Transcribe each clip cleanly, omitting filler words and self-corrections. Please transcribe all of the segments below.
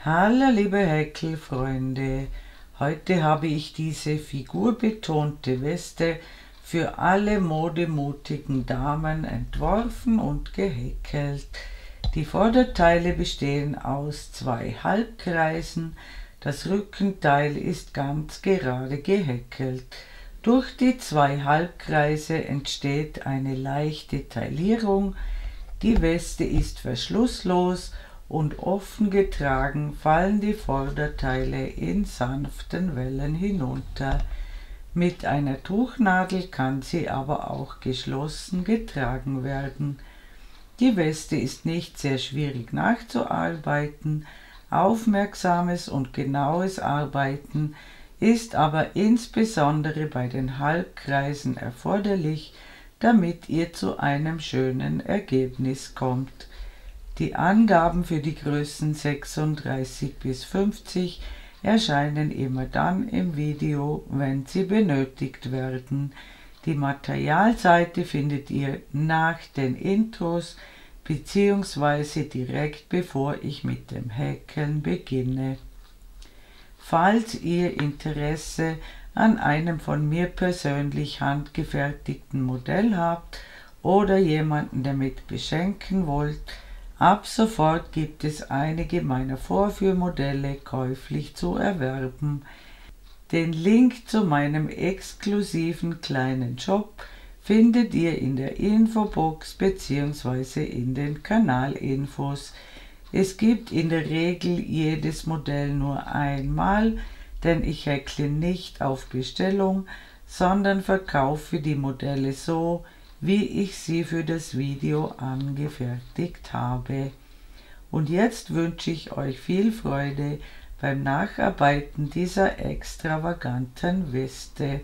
Hallo liebe Häkelfreunde, heute habe ich diese figurbetonte Weste für alle modemutigen Damen entworfen und gehäkelt. Die Vorderteile bestehen aus 2 Halbkreisen, das Rückenteil ist ganz gerade gehäkelt. Durch die 2 Halbkreise entsteht eine leichte Taillierung. Die Weste ist verschlusslos und offen getragen fallen die Vorderteile in sanften Wellen hinunter. Mit einer Tuchnadel kann sie aber auch geschlossen getragen werden. Die Weste ist nicht sehr schwierig nachzuarbeiten, aufmerksames und genaues Arbeiten ist aber insbesondere bei den Halbkreisen erforderlich, damit ihr zu einem schönen Ergebnis kommt. Die Angaben für die Größen 36 bis 50 erscheinen immer dann im Video, wenn sie benötigt werden. Die Materialseite findet ihr nach den Intros bzw. direkt bevor ich mit dem Häkeln beginne. Falls ihr Interesse an einem von mir persönlich handgefertigten Modell habt oder jemanden damit beschenken wollt, ab sofort gibt es einige meiner Vorführmodelle käuflich zu erwerben. Den Link zu meinem exklusiven kleinen Shop findet ihr in der Infobox bzw. in den Kanalinfos. Es gibt in der Regel jedes Modell nur einmal, denn ich häkle nicht auf Bestellung, sondern verkaufe die Modelle so, wie ich sie für das Video angefertigt habe. Und jetzt wünsche ich euch viel Freude beim Nacharbeiten dieser extravaganten Weste.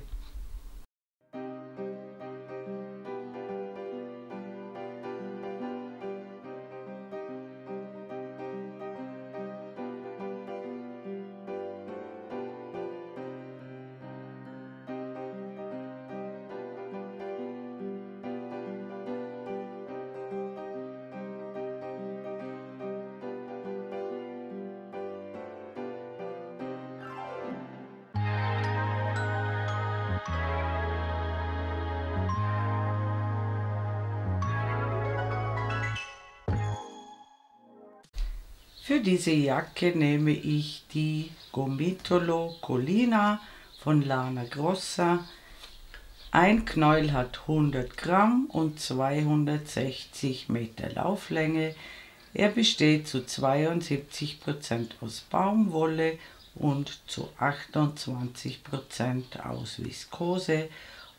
Für diese Jacke nehme ich die Gomitolo Collina von Lana Grossa. Ein Knäuel hat 100 Gramm und 260 Meter Lauflänge. Er besteht zu 72% aus Baumwolle und zu 28% aus Viskose.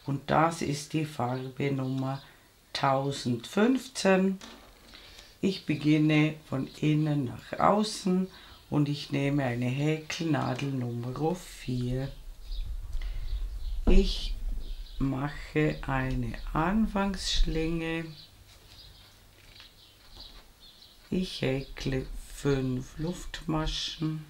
Und das ist die Farbe Nummer 1015. Ich beginne von innen nach außen und ich nehme eine Häkelnadel Nummer 4. Ich mache eine Anfangsschlinge. Ich häkle 5 Luftmaschen.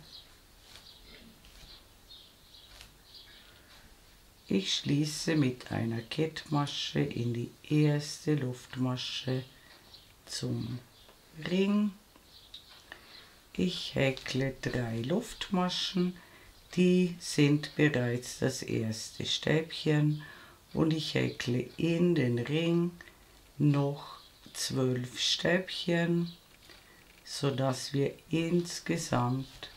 Ich schließe mit einer Kettmasche in die erste Luftmasche zum Ring. Ich häkle 3 Luftmaschen, die sind bereits das erste Stäbchen und ich häkle in den Ring noch 12 Stäbchen, sodass wir insgesamt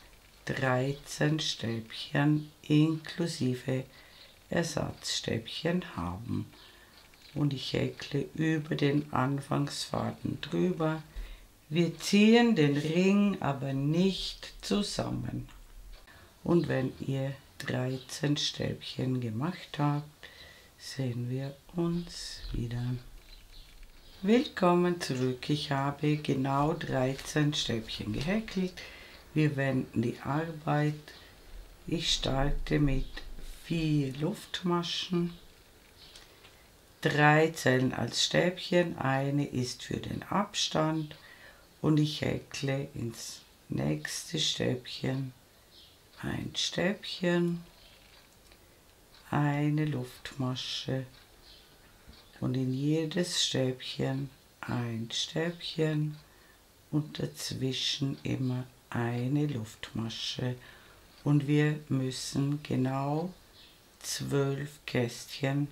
13 Stäbchen inklusive Ersatzstäbchen haben. Und ich häkle über den Anfangsfaden drüber. Wir ziehen den Ring aber nicht zusammen. Und wenn ihr 13 Stäbchen gemacht habt, sehen wir uns wieder. Willkommen zurück. Ich habe genau 13 Stäbchen gehäkelt. Wir wenden die Arbeit. Ich starte mit 4 Luftmaschen. 3 zählen als Stäbchen, eine ist für den Abstand und ich häkle ins nächste Stäbchen ein Stäbchen, eine Luftmasche und in jedes Stäbchen ein Stäbchen und dazwischen immer eine Luftmasche und wir müssen genau 12 Kästchen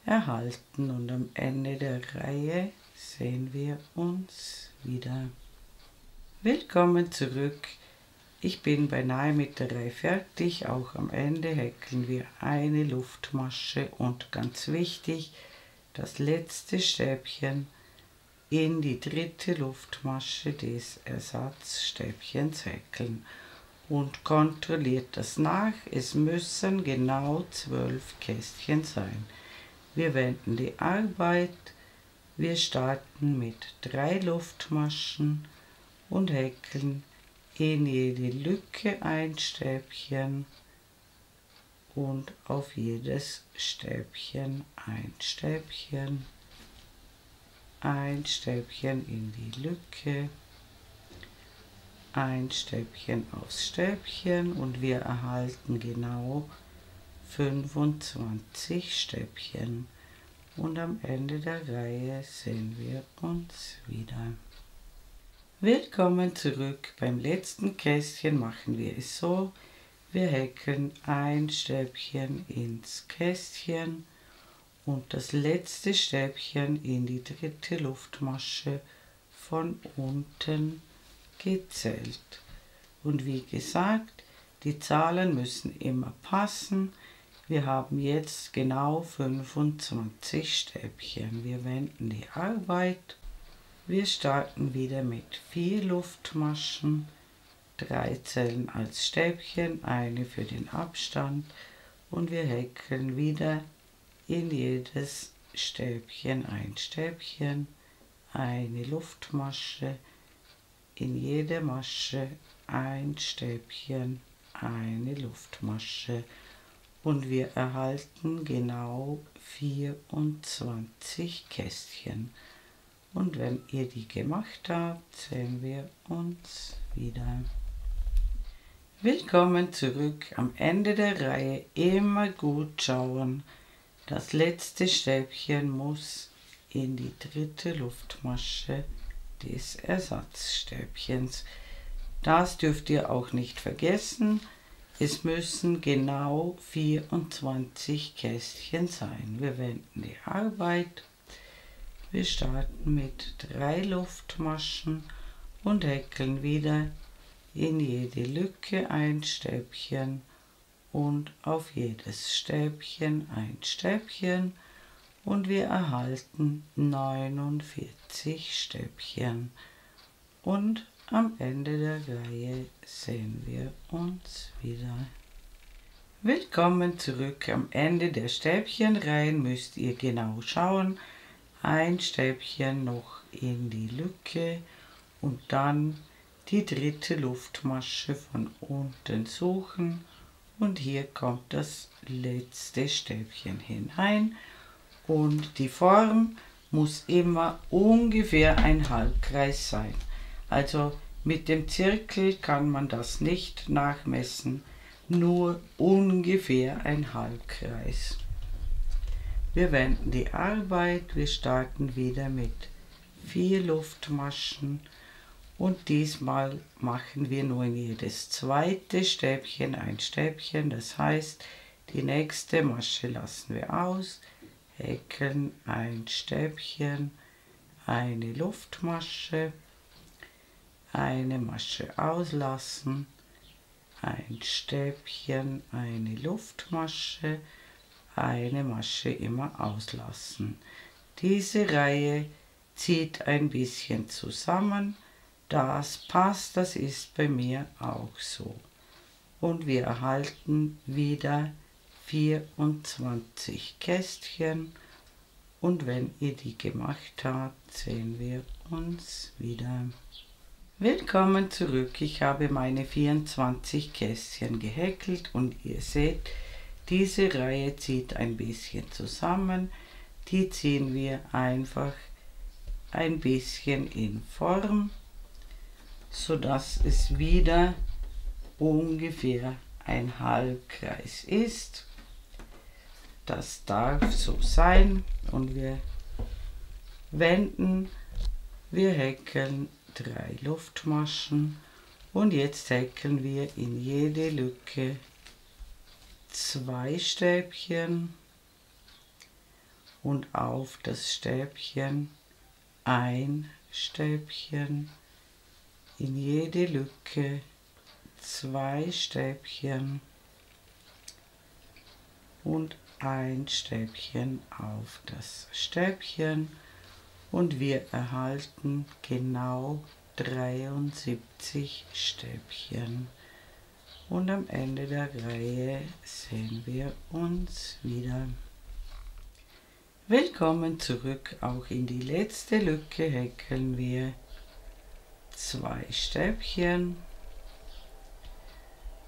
erhalten und am Ende der Reihe sehen wir uns wieder. Willkommen zurück. Ich bin beinahe mit der Reihe fertig. Auch am Ende häkeln wir eine Luftmasche und ganz wichtig, das letzte Stäbchen in die dritte Luftmasche des Ersatzstäbchens häkeln und kontrolliert das nach. Es müssen genau 12 Kästchen sein. Wir wenden die Arbeit. Wir starten mit 3 Luftmaschen und häkeln in jede Lücke ein Stäbchen und auf jedes Stäbchen ein Stäbchen in die Lücke, ein Stäbchen aufs Stäbchen und wir erhalten genau 25 Stäbchen und am Ende der Reihe sehen wir uns wieder. Willkommen zurück. Beim letzten Kästchen machen wir es so, wir häkeln ein Stäbchen ins Kästchen und das letzte Stäbchen in die dritte Luftmasche von unten gezählt. Und wie gesagt, die Zahlen müssen immer passen. Wir haben jetzt genau 25 Stäbchen. Wir wenden die Arbeit. Wir starten wieder mit 4 Luftmaschen, 3 zählen als Stäbchen, eine für den Abstand und wir häkeln wieder in jedes Stäbchen ein Stäbchen, eine Luftmasche, in jede Masche ein Stäbchen, eine Luftmasche und wir erhalten genau 24 Kästchen. Und wenn ihr die gemacht habt, sehen wir uns wieder. Willkommen zurück. Am Ende der Reihe immer gut schauen. Das letzte Stäbchen muss in die dritte Luftmasche des Ersatzstäbchens. Das dürft ihr auch nicht vergessen. Es müssen genau 24 Kästchen sein. Wir wenden die Arbeit. Wir starten mit 3 Luftmaschen und häkeln wieder in jede Lücke ein Stäbchen und auf jedes Stäbchen ein Stäbchen und wir erhalten 49 Stäbchen. Und am Ende der Reihe sehen wir uns wieder. Willkommen zurück. Am Ende der Stäbchenreihen müsst ihr genau schauen. Ein Stäbchen noch in die Lücke und dann die dritte Luftmasche von unten suchen und hier kommt das letzte Stäbchen hinein und die Form muss immer ungefähr ein Halbkreis sein. Also mit dem Zirkel kann man das nicht nachmessen, nur ungefähr ein Halbkreis. Wir wenden die Arbeit, wir starten wieder mit 4 Luftmaschen und diesmal machen wir nur in jedes zweite Stäbchen ein Stäbchen, das heißt, die nächste Masche lassen wir aus, häkeln ein Stäbchen, eine Luftmasche, eine Masche auslassen, ein Stäbchen, eine Luftmasche, eine Masche immer auslassen. Diese Reihe zieht ein bisschen zusammen, das passt, das ist bei mir auch so. Und wir erhalten wieder 24 Kästchen und wenn ihr die gemacht habt, sehen wir uns wieder. Willkommen zurück, ich habe meine 24 Kästchen gehäkelt und ihr seht, diese Reihe zieht ein bisschen zusammen, die ziehen wir einfach ein bisschen in Form, sodass es wieder ungefähr ein Halbkreis ist. Das darf so sein und wir wenden, wir häkeln 3 Luftmaschen Und jetzt häkeln wir in jede Lücke 2 Stäbchen und auf das Stäbchen ein Stäbchen, in jede Lücke 2 Stäbchen und ein Stäbchen auf das Stäbchen und wir erhalten genau 73 Stäbchen. Und am Ende der Reihe sehen wir uns wieder. Willkommen zurück, auch in die letzte Lücke häkeln wir 2 Stäbchen.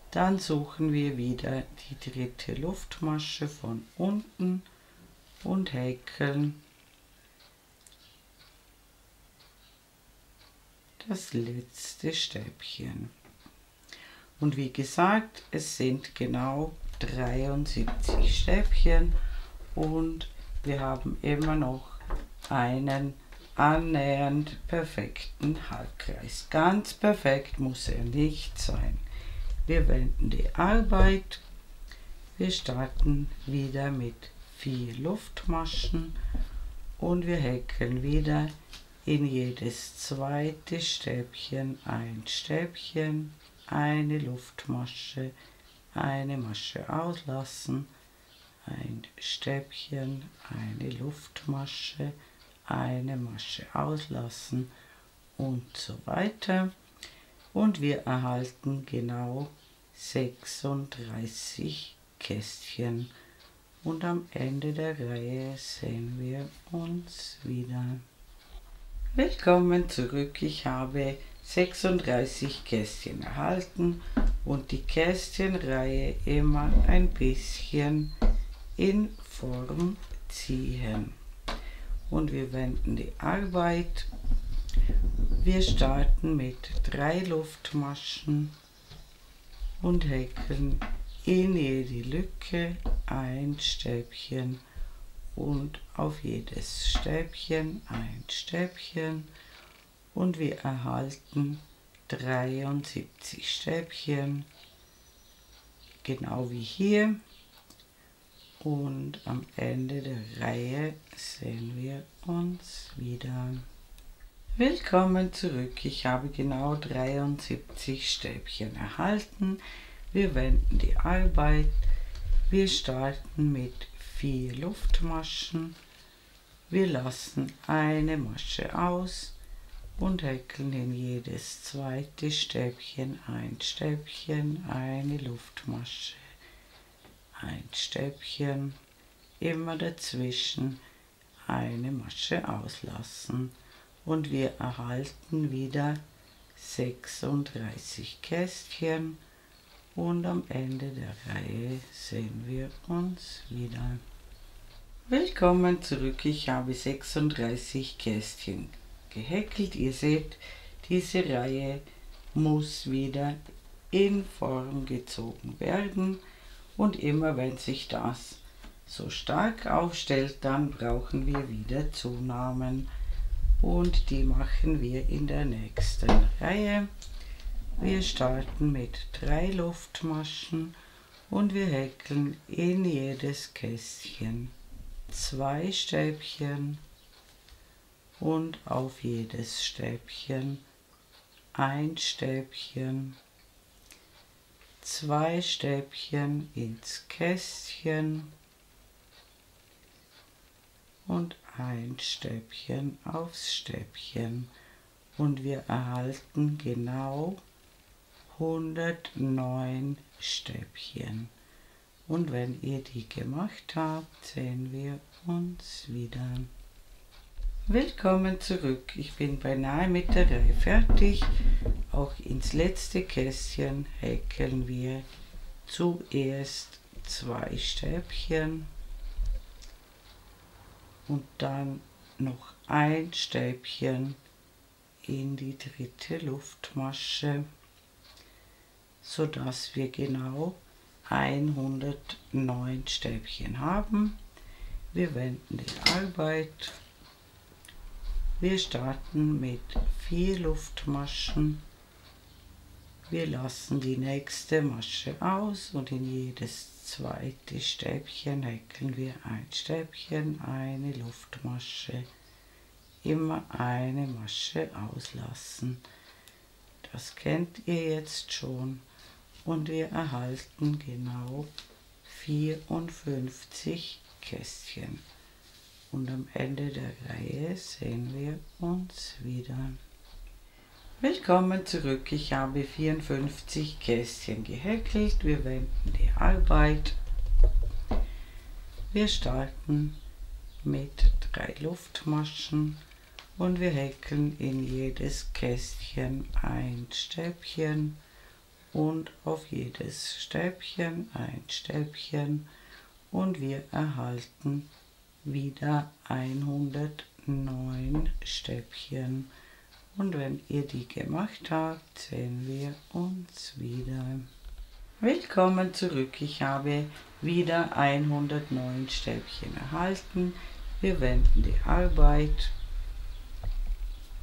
Dann suchen wir wieder die dritte Luftmasche von unten und häkeln das letzte Stäbchen. Und wie gesagt, es sind genau 73 Stäbchen und wir haben immer noch einen annähernd perfekten Halbkreis. Ganz perfekt muss er nicht sein. Wir wenden die Arbeit. Wir starten wieder mit 4 Luftmaschen und wir häkeln wieder in jedes zweite Stäbchen ein Stäbchen, eine Luftmasche, eine Masche auslassen, ein Stäbchen, eine Luftmasche, eine Masche auslassen und so weiter. Und wir erhalten genau 36 Kästchen. Und am Ende der Reihe sehen wir uns wieder. Willkommen zurück. Ich habe 36 Kästchen erhalten und die Kästchenreihe immer ein bisschen in Form ziehen. Und wir wenden die Arbeit. Wir starten mit 3 Luftmaschen und häkeln in jede Lücke ein Stäbchen und auf jedes Stäbchen ein Stäbchen und wir erhalten 73 Stäbchen, genau wie hier. Und am Ende der Reihe sehen wir uns wieder. Willkommen zurück. Ich habe genau 73 Stäbchen erhalten. Wir wenden die Arbeit. Wir starten mit 4 Luftmaschen. Wir lassen eine Masche aus und häkeln in jedes zweite Stäbchen ein Stäbchen, eine Luftmasche, ein Stäbchen, immer dazwischen eine Masche auslassen. Und wir erhalten wieder 36 Kästchen und am Ende der Reihe sehen wir uns wieder. Willkommen zurück, ich habe 36 Kästchen gehäkelt. Ihr seht, diese Reihe muss wieder in Form gezogen werden und immer wenn sich das so stark aufstellt, dann brauchen wir wieder Zunahmen. Und die machen wir in der nächsten Reihe. Wir starten mit 3 Luftmaschen und wir häkeln in jedes Kästchen 2 Stäbchen und auf jedes Stäbchen ein Stäbchen, 2 Stäbchen ins Kästchen und ein Stäbchen aufs Stäbchen und wir erhalten genau 109 Stäbchen. Und wenn ihr die gemacht habt, sehen wir uns wieder. Willkommen zurück. Ich bin beinahe mit der Reihe fertig. Auch ins letzte Kästchen häkeln wir zuerst 2 Stäbchen. Und dann noch ein Stäbchen in die dritte Luftmasche, sodass wir genau 109 Stäbchen haben. Wir wenden die Arbeit. Wir starten mit 4 Luftmaschen. Wir lassen die nächste Masche aus und in jedes zweite Stäbchen häkeln wir ein Stäbchen, eine Luftmasche, immer eine Masche auslassen. Das kennt ihr jetzt schon und wir erhalten genau 54 Kästchen. Und am Ende der Reihe sehen wir uns wieder. Willkommen zurück, ich habe 54 Kästchen gehäkelt. Wir wenden die Arbeit. Wir starten mit 3 Luftmaschen und wir häkeln in jedes Kästchen ein Stäbchen und auf jedes Stäbchen ein Stäbchen und wir erhalten wieder 109 Stäbchen. Und wenn ihr die gemacht habt, sehen wir uns wieder. Willkommen zurück, ich habe wieder 109 Stäbchen erhalten. Wir wenden die Arbeit.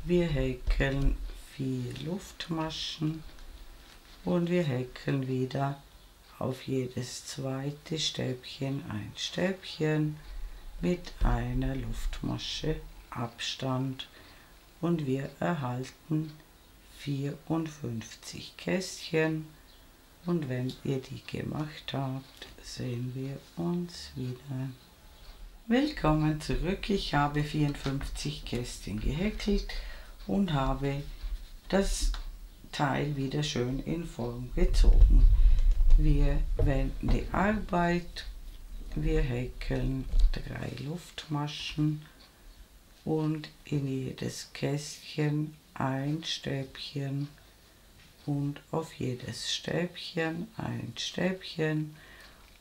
Wir häkeln 4 Luftmaschen und wir häkeln wieder auf jedes zweite Stäbchen ein Stäbchen mit einer Luftmasche Abstand und wir erhalten 54 Kästchen und wenn ihr die gemacht habt, sehen wir uns wieder. Willkommen zurück, ich habe 54 Kästchen gehäkelt und habe das Teil wieder schön in Form gezogen. Wir wenden die Arbeit. Wir häkeln 3 Luftmaschen und in jedes Kästchen ein Stäbchen und auf jedes Stäbchen ein Stäbchen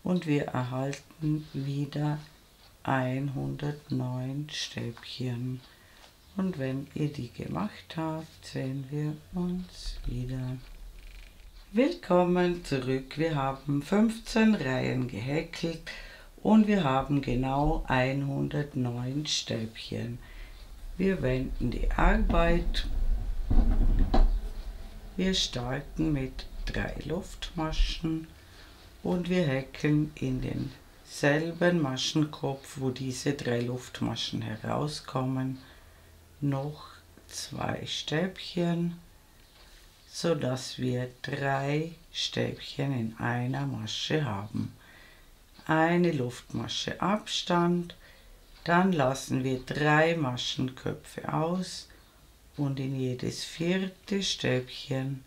und wir erhalten wieder 109 Stäbchen. Und wenn ihr die gemacht habt, sehen wir uns wieder. Willkommen zurück, wir haben 15 Reihen gehäkelt und wir haben genau 109 Stäbchen. Wir wenden die Arbeit. Wir starten mit 3 Luftmaschen und wir häkeln in denselben Maschenkopf, wo diese 3 Luftmaschen herauskommen, noch 2 Stäbchen, so dass wir 3 Stäbchen in einer Masche haben. Eine Luftmasche Abstand, dann lassen wir 3 Maschenköpfe aus und in jedes 4. Stäbchen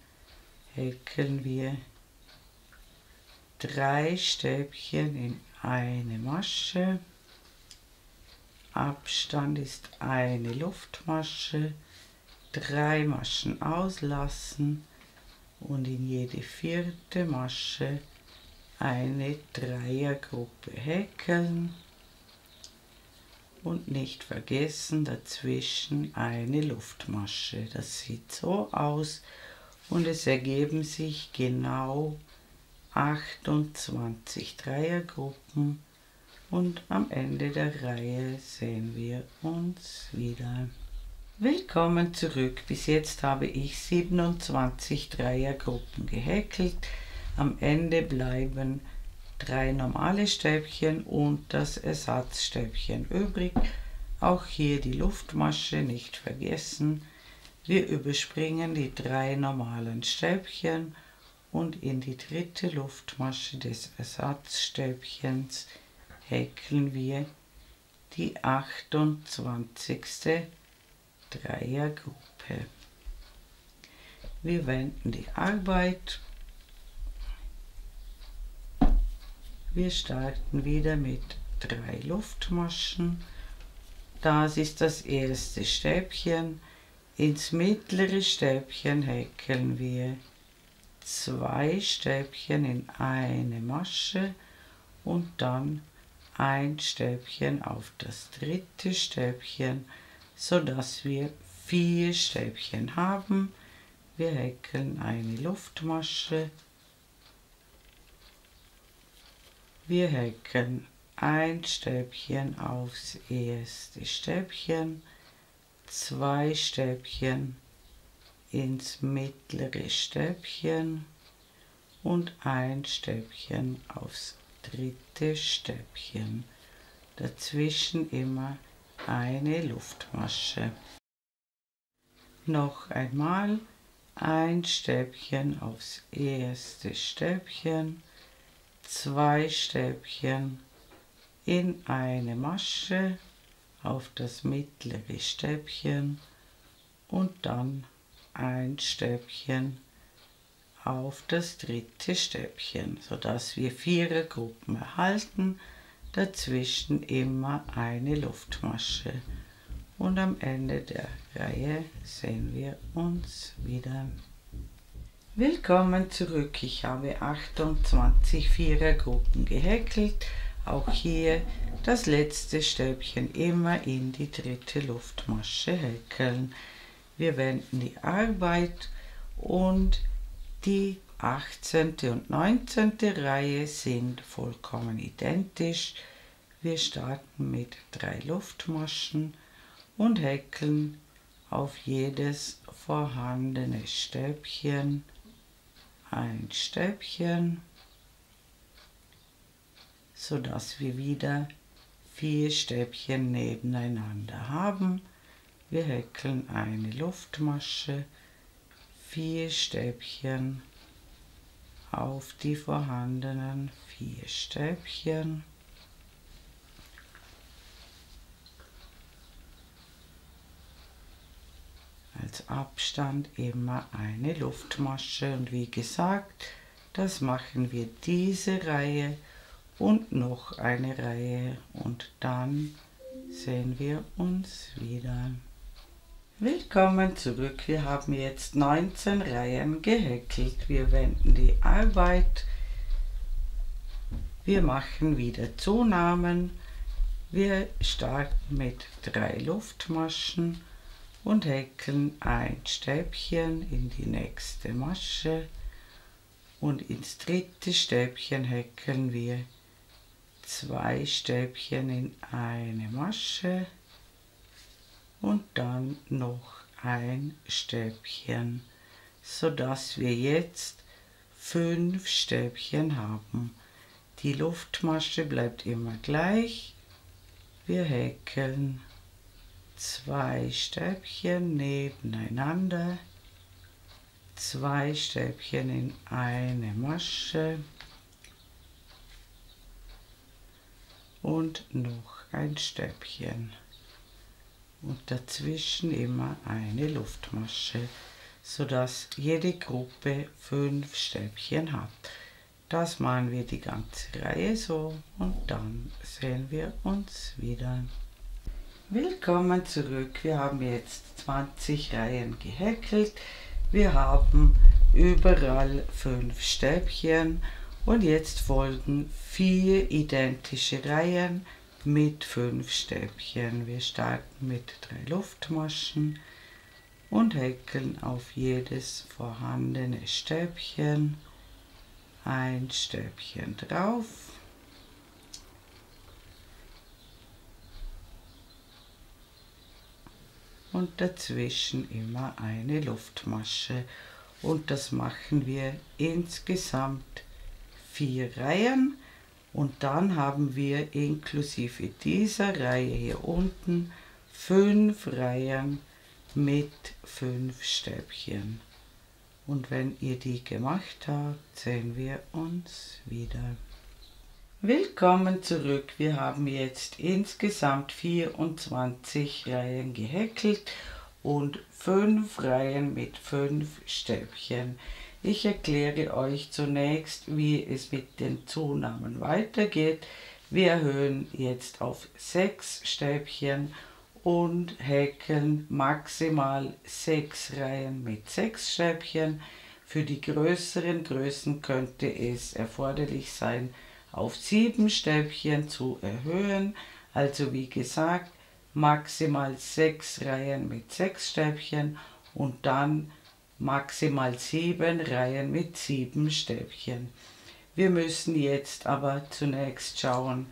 häkeln wir 3 Stäbchen in eine Masche. Abstand ist eine Luftmasche, 3 Maschen auslassen und in jede 4. Masche eine Dreiergruppe häkeln und nicht vergessen dazwischen eine Luftmasche. Das sieht so aus und es ergeben sich genau 28 Dreiergruppen und am Ende der Reihe sehen wir uns wieder. Willkommen zurück, bis jetzt habe ich 27 Dreiergruppen gehäkelt. Am Ende bleiben 3 normale Stäbchen und das Ersatzstäbchen übrig. Auch hier die Luftmasche nicht vergessen. Wir überspringen die 3 normalen Stäbchen und in die 3. Luftmasche des Ersatzstäbchens häkeln wir die 28. Dreiergruppe. Wir wenden die Arbeit. Wir starten wieder mit 3 Luftmaschen. Das ist das erste Stäbchen. Ins mittlere Stäbchen häkeln wir 2 Stäbchen in eine Masche und dann ein Stäbchen auf das 3. Stäbchen, so dass wir 4 Stäbchen haben. Wir häkeln eine Luftmasche. Wir häkeln ein Stäbchen aufs erste Stäbchen, 2 Stäbchen ins mittlere Stäbchen und ein Stäbchen aufs dritte Stäbchen. Dazwischen immer eine Luftmasche. Noch einmal ein Stäbchen aufs erste Stäbchen, 2 Stäbchen in eine Masche auf das mittlere Stäbchen und dann ein Stäbchen auf das dritte Stäbchen, sodass wir 4er-Gruppen erhalten, dazwischen immer eine Luftmasche. Und am Ende der Reihe sehen wir uns wieder. Willkommen zurück. Ich habe 28 4er-Gruppen gehäkelt. Auch hier das letzte Stäbchen immer in die dritte Luftmasche häkeln. Wir wenden die Arbeit und die 18. und 19. Reihe sind vollkommen identisch. Wir starten mit 3 Luftmaschen und häkeln auf jedes vorhandene Stäbchen ein Stäbchen, sodass wir wieder 4 Stäbchen nebeneinander haben. Wir häkeln eine Luftmasche, 4 Stäbchen auf die vorhandenen 4 Stäbchen. Als Abstand immer eine Luftmasche und wie gesagt, das machen wir diese Reihe und noch eine Reihe und dann sehen wir uns wieder. Willkommen zurück, wir haben jetzt 19 Reihen gehäkelt. Wir wenden die Arbeit, wir machen wieder Zunahmen, wir starten mit 3 Luftmaschen und häkeln ein Stäbchen in die nächste Masche und ins dritte Stäbchen häkeln wir 2 Stäbchen in eine Masche und dann noch ein Stäbchen, sodass wir jetzt 5 Stäbchen haben. Die Luftmasche bleibt immer gleich. Wir häkeln 2 Stäbchen nebeneinander, 2 Stäbchen in eine Masche und noch ein Stäbchen und dazwischen immer eine Luftmasche, sodass jede Gruppe 5 Stäbchen hat. Das machen wir die ganze Reihe so und dann sehen wir uns wieder. Willkommen zurück, wir haben jetzt 20 Reihen gehäkelt, wir haben überall 5 Stäbchen und jetzt folgen 4 identische Reihen mit 5 Stäbchen. Wir starten mit 3 Luftmaschen und häkeln auf jedes vorhandene Stäbchen ein Stäbchen drauf. Und dazwischen immer eine Luftmasche und das machen wir insgesamt 4 Reihen und dann haben wir inklusive dieser Reihe hier unten 5 Reihen mit 5 Stäbchen und wenn ihr die gemacht habt, sehen wir uns wieder. Willkommen zurück, wir haben jetzt insgesamt 24 Reihen gehäkelt und 5 Reihen mit 5 Stäbchen. Ich erkläre euch zunächst, wie es mit den Zunahmen weitergeht. Wir erhöhen jetzt auf 6 Stäbchen und häkeln maximal 6 Reihen mit 6 Stäbchen. Für die größeren Größen könnte es erforderlich sein, auf 7 Stäbchen zu erhöhen, also wie gesagt, maximal 6 Reihen mit 6 Stäbchen und dann maximal 7 Reihen mit 7 Stäbchen. Wir müssen jetzt aber zunächst schauen,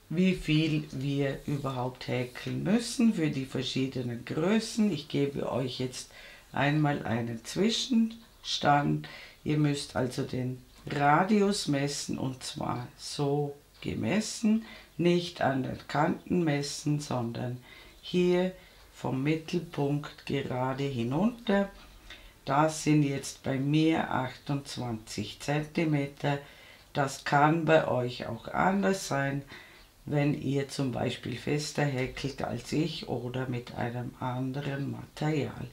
wie viel wir überhaupt häkeln müssen für die verschiedenen Größen. Ich gebe euch jetzt einmal einen Zwischenstand. Ihr müsst also den Radius messen, und zwar so gemessen, nicht an den Kanten messen, sondern hier vom Mittelpunkt gerade hinunter. Das sind jetzt bei mir 28 cm. Das kann bei euch auch anders sein, wenn ihr zum Beispiel fester häkelt als ich oder mit einem anderen Material.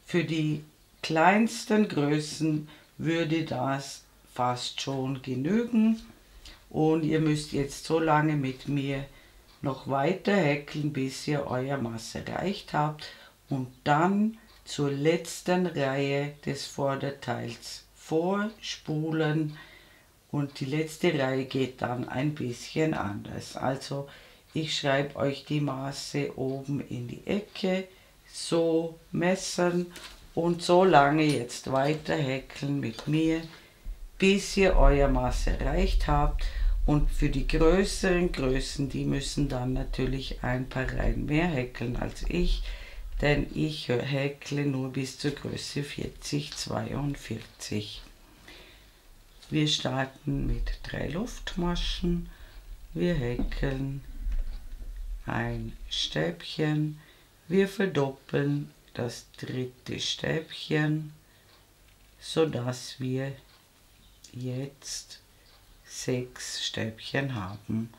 Für die kleinsten Größen würde das fast schon genügen, und ihr müsst jetzt so lange mit mir noch weiter häkeln, bis ihr euer Maß erreicht habt, und dann zur letzten Reihe des Vorderteils vorspulen, und die letzte Reihe geht dann ein bisschen anders. Also ich schreibe euch die Maße oben in die Ecke, so messen und so lange jetzt weiter häkeln mit mir, bis ihr euer Maß erreicht habt. Und für die größeren Größen, die müssen dann natürlich ein paar Reihen mehr häkeln als ich, denn ich häkle nur bis zur Größe 40, 42. Wir starten mit 3 Luftmaschen. Wir häkeln ein Stäbchen. Wir verdoppeln das dritte Stäbchen, sodass wir jetzt 6 Stäbchen haben.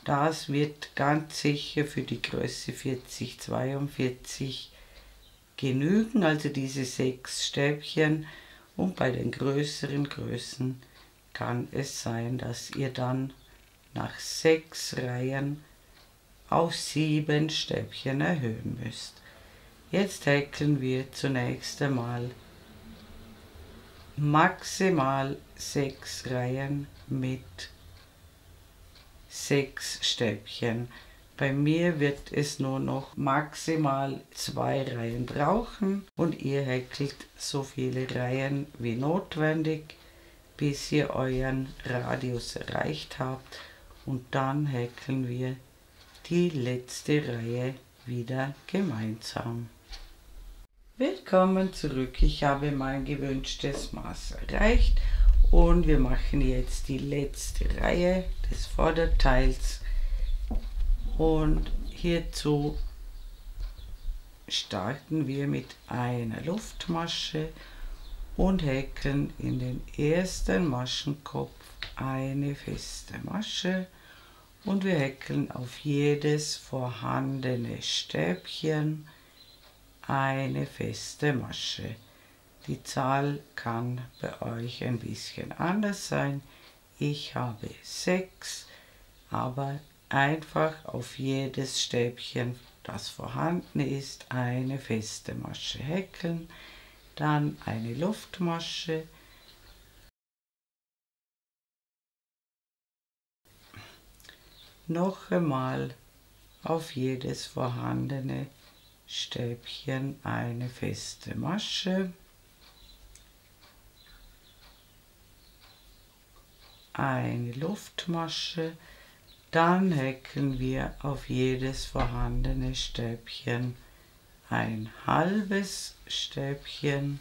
Das wird ganz sicher für die Größe 40, 42 genügen, also diese 6 Stäbchen. Und bei den größeren Größen kann es sein, dass ihr dann nach 6 Reihen auf 7 Stäbchen erhöhen müsst. Jetzt häkeln wir zunächst einmal maximal 6 Reihen mit 6 Stäbchen. Bei mir wird es nur noch maximal 2 Reihen brauchen, und ihr häkelt so viele Reihen wie notwendig, bis ihr euren Radius erreicht habt, und dann häkeln wir die letzte Reihe wieder gemeinsam. Willkommen zurück, ich habe mein gewünschtes Maß erreicht, und wir machen jetzt die letzte Reihe des Vorderteils, und hierzu starten wir mit einer Luftmasche und häkeln in den ersten Maschenkopf eine feste Masche, und wir häkeln auf jedes vorhandene Stäbchen eine feste Masche. Die Zahl kann bei euch ein bisschen anders sein. Ich habe 6, aber einfach auf jedes Stäbchen, das vorhanden ist, eine feste Masche häkeln, dann eine Luftmasche, noch einmal auf jedes vorhandene Stäbchen eine feste Masche, eine Luftmasche, dann häkeln wir auf jedes vorhandene Stäbchen ein halbes Stäbchen,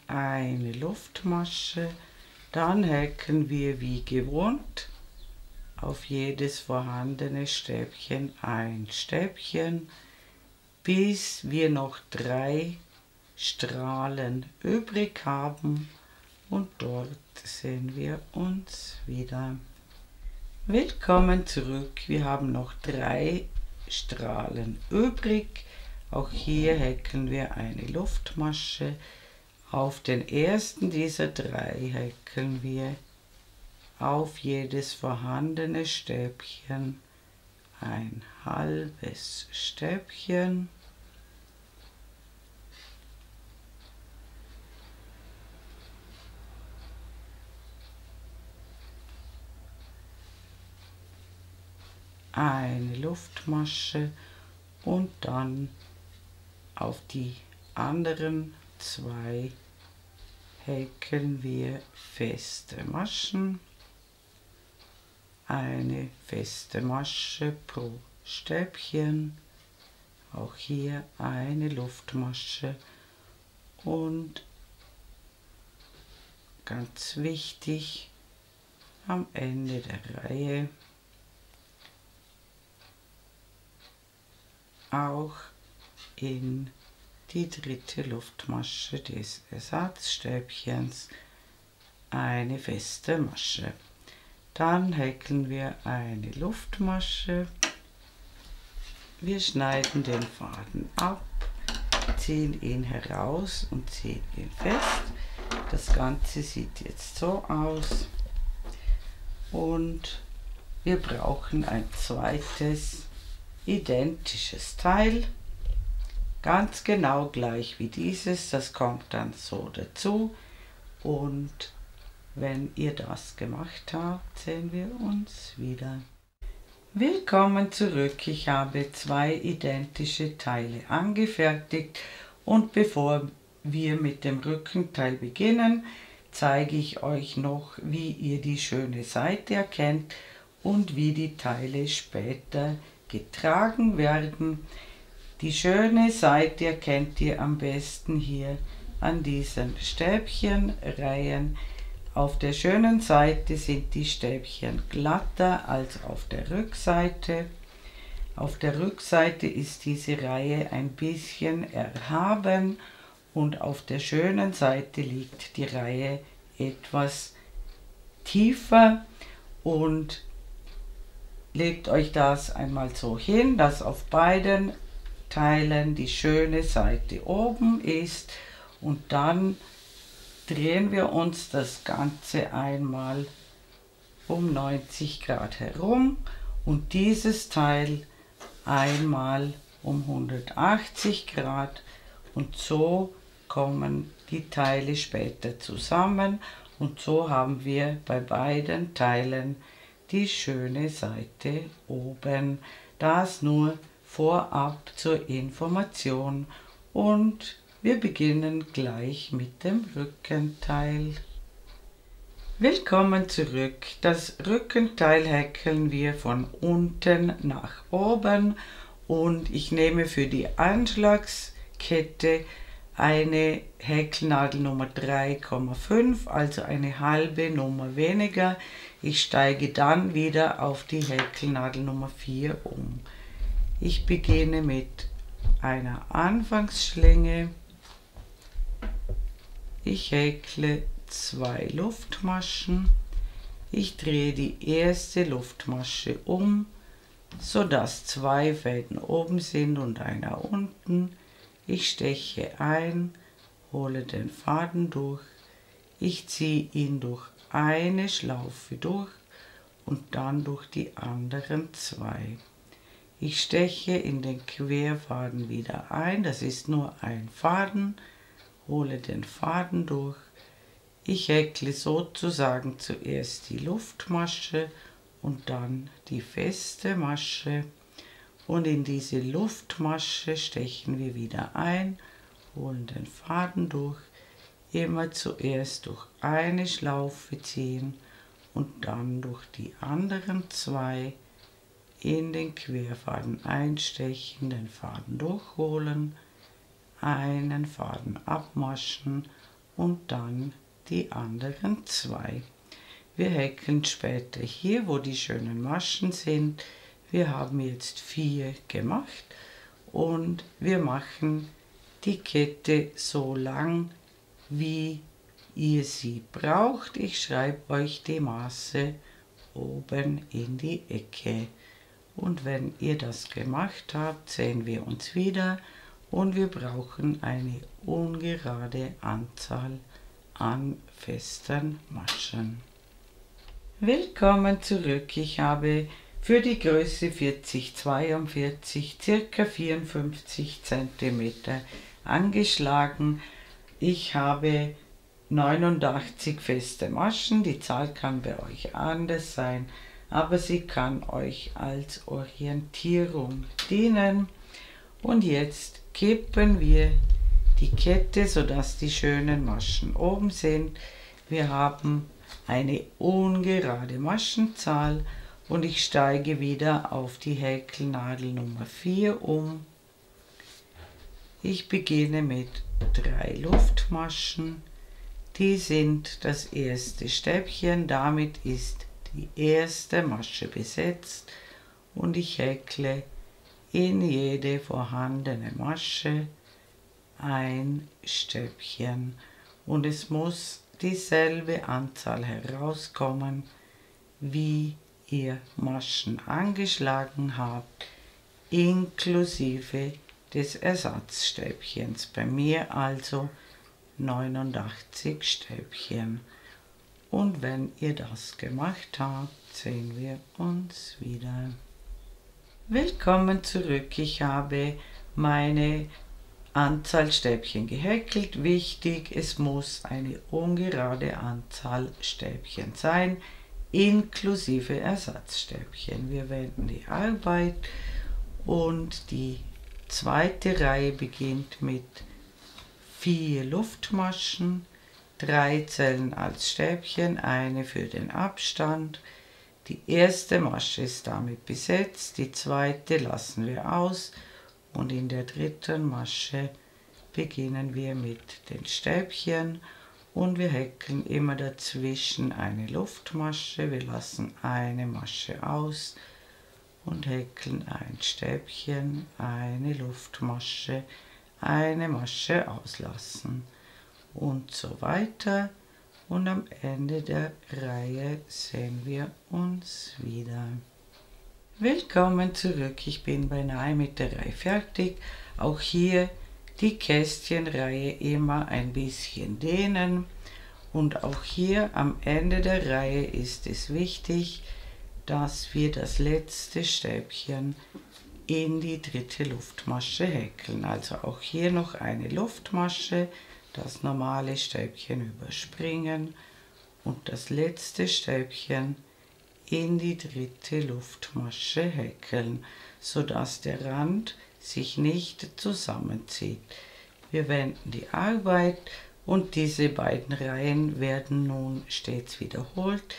eine Luftmasche, dann häkeln wir wie gewohnt auf jedes vorhandene Stäbchen ein Stäbchen, bis wir noch 3 Strahlen übrig haben, und dort sehen wir uns wieder. Willkommen zurück, wir haben noch 3 Strahlen übrig. Auch hier häkeln wir eine Luftmasche. Auf den ersten dieser 3 häkeln wir auf jedes vorhandene Stäbchen ein halbes Stäbchen, eine Luftmasche und dann auf die anderen zwei häkeln wir feste Maschen, eine feste Masche pro Stäbchen, auch hier eine Luftmasche und ganz wichtig, am Ende der Reihe auch in die dritte Luftmasche des Ersatzstäbchens eine feste Masche. Dann häkeln wir eine Luftmasche. Wir schneiden den Faden ab, ziehen ihn heraus und ziehen ihn fest. Das Ganze sieht jetzt so aus und wir brauchen ein zweites identisches Teil, ganz genau gleich wie dieses, das kommt dann so dazu und wenn ihr das gemacht habt, sehen wir uns wieder. Willkommen zurück, ich habe zwei identische Teile angefertigt und bevor wir mit dem Rückenteil beginnen, zeige ich euch noch, wie ihr die schöne Seite erkennt und wie die Teile später getragen werden. Die schöne Seite erkennt ihr am besten hier an diesen Stäbchenreihen. Auf der schönen Seite sind die Stäbchen glatter als auf der Rückseite. Auf der Rückseite ist diese Reihe ein bisschen erhaben und auf der schönen Seite liegt die Reihe etwas tiefer und legt euch das einmal so hin, dass auf beiden Teilen die schöne Seite oben ist und dann drehen wir uns das Ganze einmal um 90 Grad herum und dieses Teil einmal um 180 Grad und so kommen die Teile später zusammen und so haben wir bei beiden Teilen die schöne Seite oben. Das nur vorab zur Information und wir beginnen gleich mit dem Rückenteil. Willkommen zurück. Das Rückenteil häkeln wir von unten nach oben und ich nehme für die Anschlagskette eine Häkelnadel Nummer 3,5, also eine halbe Nummer weniger. Ich steige dann wieder auf die Häkelnadel Nummer 4 um. Ich beginne mit einer Anfangsschlinge. Ich häkle 2 Luftmaschen. Ich drehe die erste Luftmasche um, sodass 2 Fäden oben sind und einer unten. Ich steche ein, hole den Faden durch, ich ziehe ihn durch eine Schlaufe durch und dann durch die anderen 2. Ich steche in den Querfaden wieder ein, das ist nur ein Faden, hole den Faden durch. Ich häkle sozusagen zuerst die Luftmasche und dann die feste Masche. Und in diese Luftmasche stechen wir wieder ein, holen den Faden durch, immer zuerst durch eine Schlaufe ziehen und dann durch die anderen 2 in den Querfaden einstechen, den Faden durchholen, einen Faden abmaschen und dann die anderen 2. Wir häkeln später hier, wo die schönen Maschen sind. Wir haben jetzt 4 gemacht und wir machen die Kette so lang, wie ihr sie braucht. Ich schreibe euch die Maße oben in die Ecke. Und wenn ihr das gemacht habt, sehen wir uns wieder und wir brauchen eine ungerade Anzahl an festen Maschen. Willkommen zurück. Ich habe für die Größe 40-42 ca. 54 cm angeschlagen. Ich habe 89 feste Maschen, die Zahl kann bei euch anders sein, aber sie kann euch als Orientierung dienen. Und jetzt kippen wir die Kette, sodass die schönen Maschen oben sind. Wir haben eine ungerade Maschenzahl und ich steige wieder auf die Häkelnadel Nummer 4 um. Ich beginne mit 3 Luftmaschen. Die sind das erste Stäbchen, damit ist die erste Masche besetzt und ich häkle in jede vorhandene Masche ein Stäbchen und es muss dieselbe Anzahl herauskommen, wie ihr Maschen angeschlagen habt, inklusive des Ersatzstäbchens. Bei mir also 89 Stäbchen. Und wenn ihr das gemacht habt, sehen wir uns wieder. Willkommen zurück. Ich habe meine Anzahl Stäbchen gehäkelt. Wichtig, es muss eine ungerade Anzahl Stäbchen sein, inklusive Ersatzstäbchen. Wir wenden die Arbeit und die zweite Reihe beginnt mit 4 Luftmaschen, 3 zählen als Stäbchen, eine für den Abstand. Die erste Masche ist damit besetzt, die zweite lassen wir aus und in der dritten Masche beginnen wir mit den Stäbchen und wir häkeln immer dazwischen eine Luftmasche. Wir lassen eine Masche aus und häkeln ein Stäbchen, eine Luftmasche, eine Masche auslassen und so weiter. Und am Ende der Reihe sehen wir uns wieder. Willkommen zurück, ich bin beinahe mit der Reihe fertig. Auch hier die Kästchenreihe immer ein bisschen dehnen. Und auch hier am Ende der Reihe ist es wichtig, dass wir das letzte Stäbchen in die dritte Luftmasche häkeln. Also auch hier noch eine Luftmasche, das normale Stäbchen überspringen und das letzte Stäbchen in die dritte Luftmasche häkeln, sodass der Rand sich nicht zusammenzieht. Wir wenden die Arbeit und diese beiden Reihen werden nun stets wiederholt.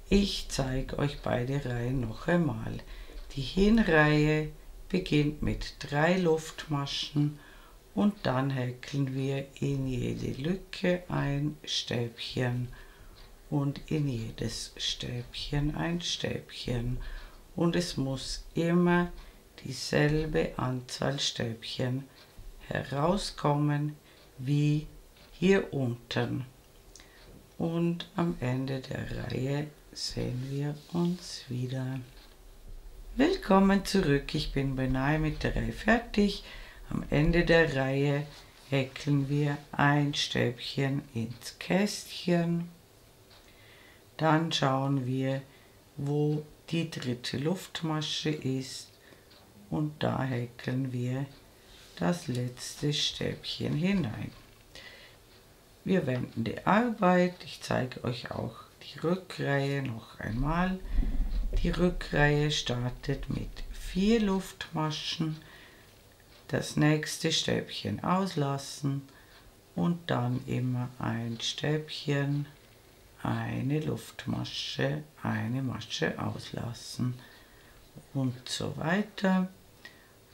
Ich zeige euch beide Reihen noch einmal. Die Hinreihe beginnt mit 3 Luftmaschen und dann häkeln wir in jede Lücke ein Stäbchen und in jedes Stäbchen ein Stäbchen und es muss immer dieselbe Anzahl Stäbchen herauskommen wie hier unten. Und am Ende der Reihe sehen wir uns wieder. Willkommen zurück, ich bin beinahe mit der Reihe fertig. Am Ende der Reihe häkeln wir ein Stäbchen ins Kästchen. Dann schauen wir, wo die dritte Luftmasche ist und da häkeln wir das letzte Stäbchen hinein. Wir wenden die Arbeit, ich zeige euch auch die Rückreihe noch einmal. Die Rückreihe startet mit 4 Luftmaschen, das nächste Stäbchen auslassen und dann immer ein Stäbchen, eine Luftmasche, eine Masche auslassen und so weiter.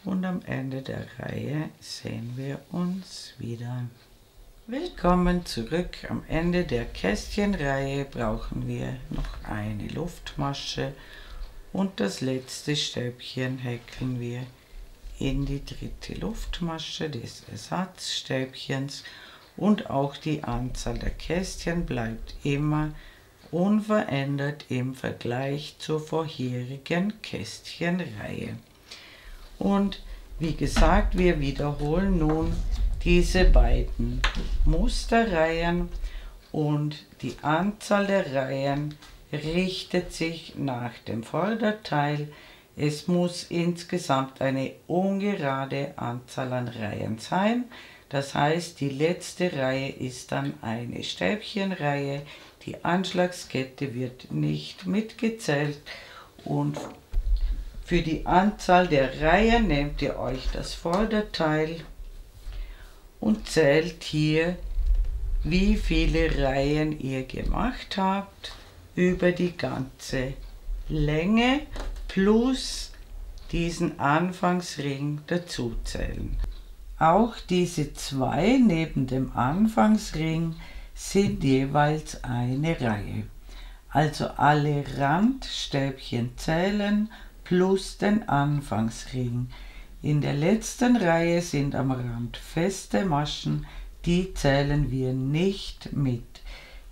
Und am Ende der Reihe sehen wir uns wieder. Willkommen zurück. Am Ende der Kästchenreihe brauchen wir noch eine Luftmasche und das letzte Stäbchen häkeln wir in die dritte Luftmasche des Ersatzstäbchens und auch die Anzahl der Kästchen bleibt immer unverändert im Vergleich zur vorherigen Kästchenreihe. Und wie gesagt, wir wiederholen nun diese beiden Musterreihen und die Anzahl der Reihen richtet sich nach dem Vorderteil. Es muss insgesamt eine ungerade Anzahl an Reihen sein. Das heißt, die letzte Reihe ist dann eine Stäbchenreihe. Die Anschlagskette wird nicht mitgezählt und für die Anzahl der Reihen nehmt ihr euch das Vorderteil und zählt hier, wie viele Reihen ihr gemacht habt über die ganze Länge plus diesen Anfangsring dazu zählen. Auch diese 2 neben dem Anfangsring sind jeweils eine Reihe. Also alle Randstäbchen zählen plus den Anfangsring. In der letzten Reihe sind am Rand feste Maschen, die zählen wir nicht mit.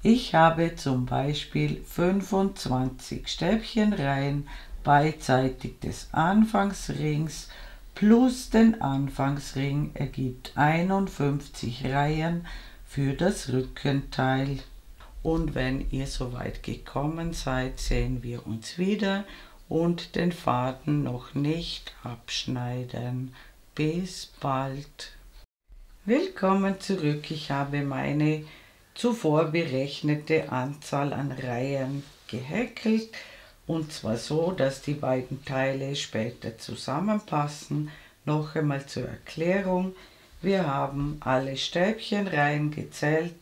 Ich habe zum Beispiel 25 Stäbchenreihen beidseitig des Anfangsrings plus den Anfangsring ergibt 51 Reihen für das Rückenteil. Und wenn ihr soweit gekommen seid, sehen wir uns wieder und den Faden noch nicht abschneiden. Bis bald. Willkommen zurück. Ich habe meine zuvor berechnete Anzahl an Reihen gehäkelt. Und zwar so, dass die beiden Teile später zusammenpassen. Noch einmal zur Erklärung. Wir haben alle Stäbchenreihen gezählt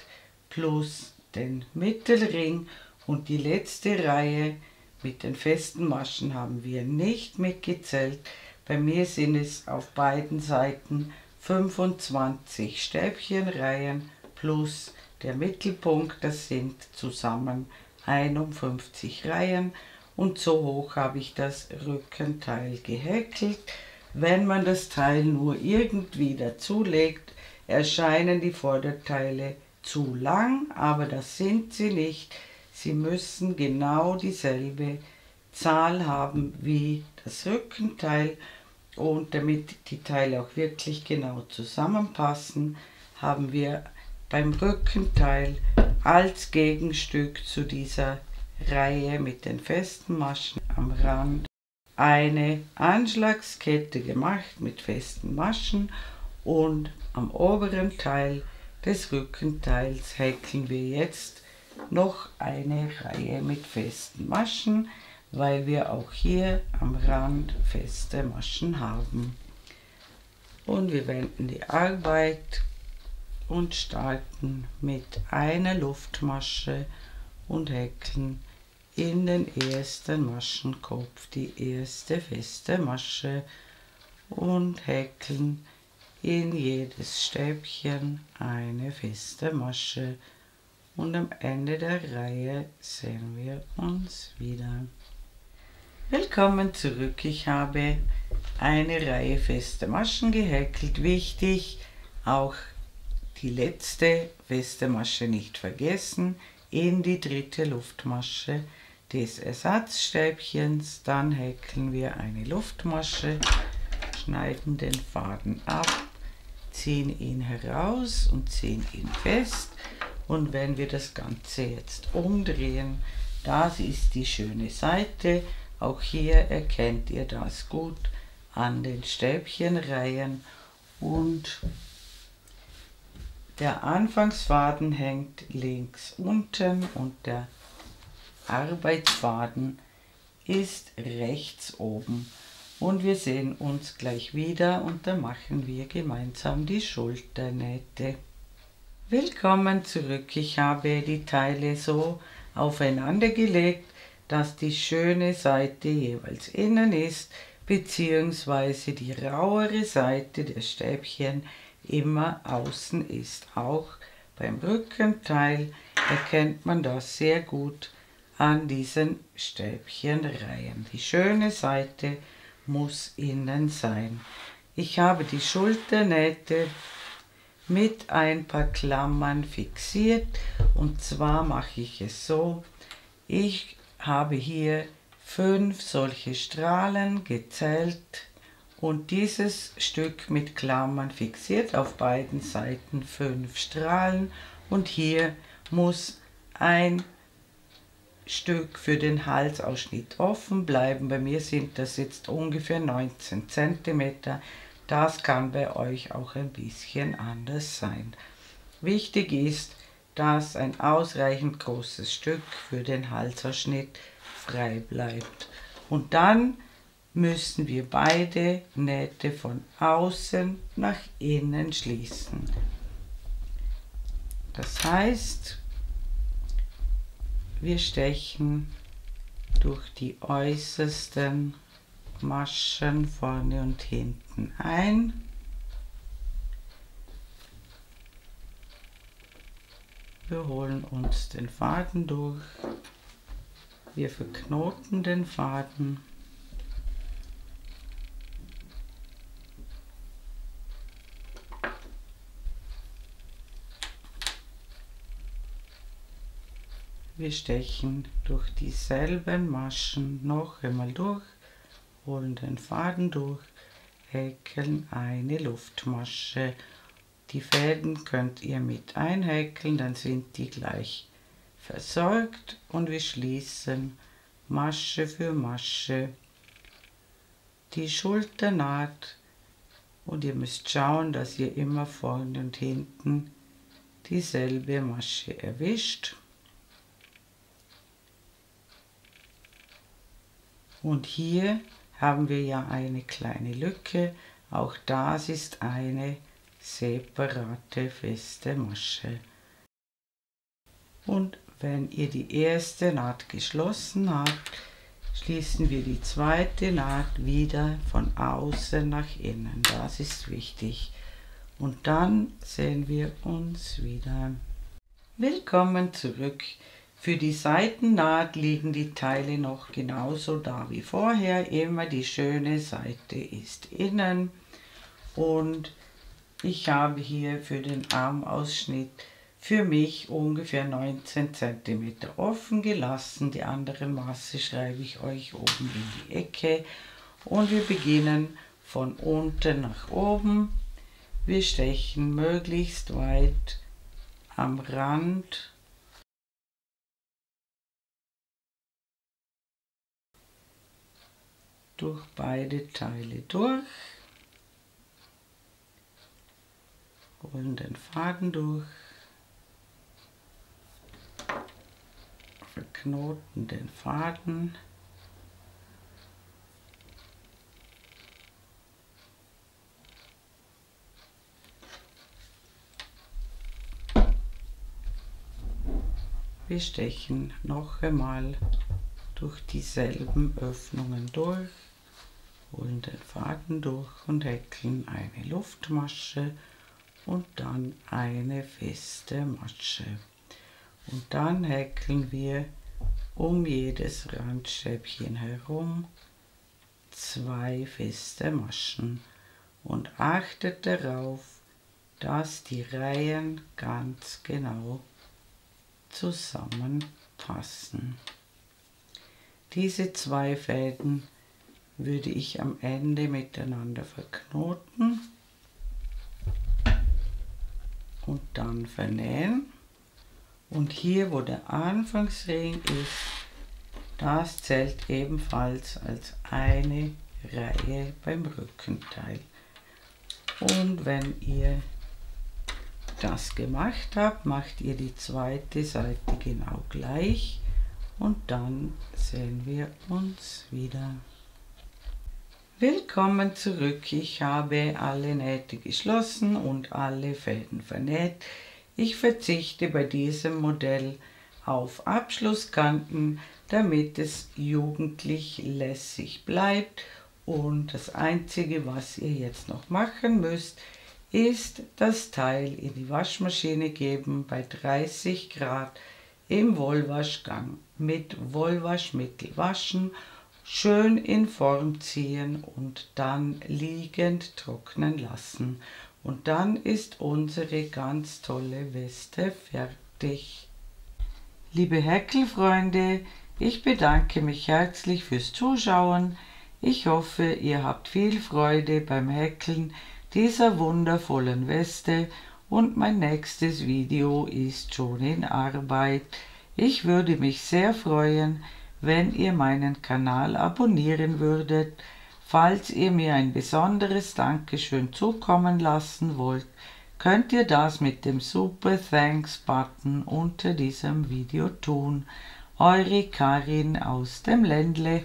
plus den Mittelring und die letzte Reihe mit den festen Maschen haben wir nicht mitgezählt. Bei mir sind es auf beiden Seiten 25 Stäbchenreihen plus der Mittelpunkt, das sind zusammen 51 Reihen. Und so hoch habe ich das Rückenteil gehäkelt. Wenn man das Teil nur irgendwie dazulegt, erscheinen die Vorderteile zu lang, aber das sind sie nicht. Sie müssen genau dieselbe Zahl haben wie das Rückenteil. Und damit die Teile auch wirklich genau zusammenpassen, haben wir beim Rückenteil als Gegenstück zu dieser Reihe mit den festen Maschen am Rand eine Anschlagskette gemacht mit festen Maschen und am oberen Teil des Rückenteils häkeln wir jetzt noch eine Reihe mit festen Maschen, weil wir auch hier am Rand feste Maschen haben. Und wir wenden die Arbeit und starten mit einer Luftmasche und häkeln in den ersten Maschenkopf die erste feste Masche und häkeln in jedes Stäbchen eine feste Masche und am Ende der Reihe sehen wir uns wieder. Willkommen zurück, ich habe eine Reihe feste Maschen gehäkelt. Wichtig, auch die letzte feste Masche nicht vergessen, in die dritte Luftmasche des Ersatzstäbchens. Dann häkeln wir eine Luftmasche, schneiden den Faden ab, ziehen ihn heraus und ziehen ihn fest. Und wenn wir das Ganze jetzt umdrehen, das ist die schöne Seite. Auch hier erkennt ihr das gut an den Stäbchenreihen und der Anfangsfaden hängt links unten und der Arbeitsfaden ist rechts oben. Und wir sehen uns gleich wieder und dann machen wir gemeinsam die Schulternähte. Willkommen zurück. Ich habe die Teile so aufeinander gelegt, dass die schöne Seite jeweils innen ist, beziehungsweise die rauere Seite der Stäbchen immer außen ist. Auch beim Rückenteil erkennt man das sehr gut an diesen Stäbchenreihen. Die schöne Seite muss innen sein. Ich habe die Schulternähte mit ein paar Klammern fixiert und zwar mache ich es so, ich habe hier 5 solche Strahlen gezählt und dieses Stück mit Klammern fixiert, auf beiden Seiten 5 Strahlen und hier muss ein Stück für den Halsausschnitt offen bleiben. Bei mir sind das jetzt ungefähr 19 cm. Das kann bei euch auch ein bisschen anders sein. Wichtig ist, dass ein ausreichend großes Stück für den Halsausschnitt frei bleibt. Und dann müssen wir beide Nähte von außen nach innen schließen. Das heißt, wir stechen durch die äußersten Maschen vorne und hinten ein. Wir holen uns den Faden durch. Wir verknoten den Faden. Wir stechen durch dieselben Maschen noch einmal durch, holen den Faden durch, häkeln eine Luftmasche. Die Fäden könnt ihr mit einhäkeln, dann sind die gleich versorgt und wir schließen Masche für Masche die Schulternaht und ihr müsst schauen, dass ihr immer vorne und hinten dieselbe Masche erwischt. Und hier haben wir ja eine kleine Lücke, auch das ist eine separate feste Masche. Und wenn ihr die erste Naht geschlossen habt, schließen wir die zweite Naht wieder von außen nach innen. Das ist wichtig. Und dann sehen wir uns wieder. Willkommen zurück. Für die Seitennaht liegen die Teile noch genauso da wie vorher. Immer die schöne Seite ist innen. Und ich habe hier für den Armausschnitt für mich ungefähr 19 cm offen gelassen. Die anderen Maße schreibe ich euch oben in die Ecke. Und wir beginnen von unten nach oben. Wir stechen möglichst weit am Rand durch beide Teile durch, holen den Faden durch, verknoten den Faden, wir stechen noch einmal durch dieselben Öffnungen durch, holen den Faden durch und häkeln eine Luftmasche und dann eine feste Masche. Und dann häkeln wir um jedes Randstäbchen herum 2 feste Maschen und achtet darauf, dass die Reihen ganz genau zusammenpassen. Diese 2 Fäden würde ich am Ende miteinander verknoten und dann vernähen. Und hier, wo der Anfangsring ist, das zählt ebenfalls als eine Reihe beim Rückenteil. Und wenn ihr das gemacht habt, macht ihr die zweite Seite genau gleich. Und dann sehen wir uns wieder. Willkommen zurück. Ich habe alle Nähte geschlossen und alle Fäden vernäht. Ich verzichte bei diesem Modell auf Abschlusskanten, damit es jugendlich lässig bleibt. Und das Einzige, was ihr jetzt noch machen müsst, ist das Teil in die Waschmaschine geben bei 30 Grad im Wollwaschgang mit Wollwaschmittel waschen, schön in Form ziehen und dann liegend trocknen lassen. Und dann ist unsere ganz tolle Weste fertig. Liebe Häkelfreunde, ich bedanke mich herzlich fürs Zuschauen. Ich hoffe, ihr habt viel Freude beim Häkeln dieser wundervollen Weste und mein nächstes Video ist schon in Arbeit. Ich würde mich sehr freuen, wenn ihr meinen Kanal abonnieren würdet. Falls ihr mir ein besonderes Dankeschön zukommen lassen wollt, könnt ihr das mit dem Super Thanks Button unter diesem Video tun. Eure Karin aus dem Ländle.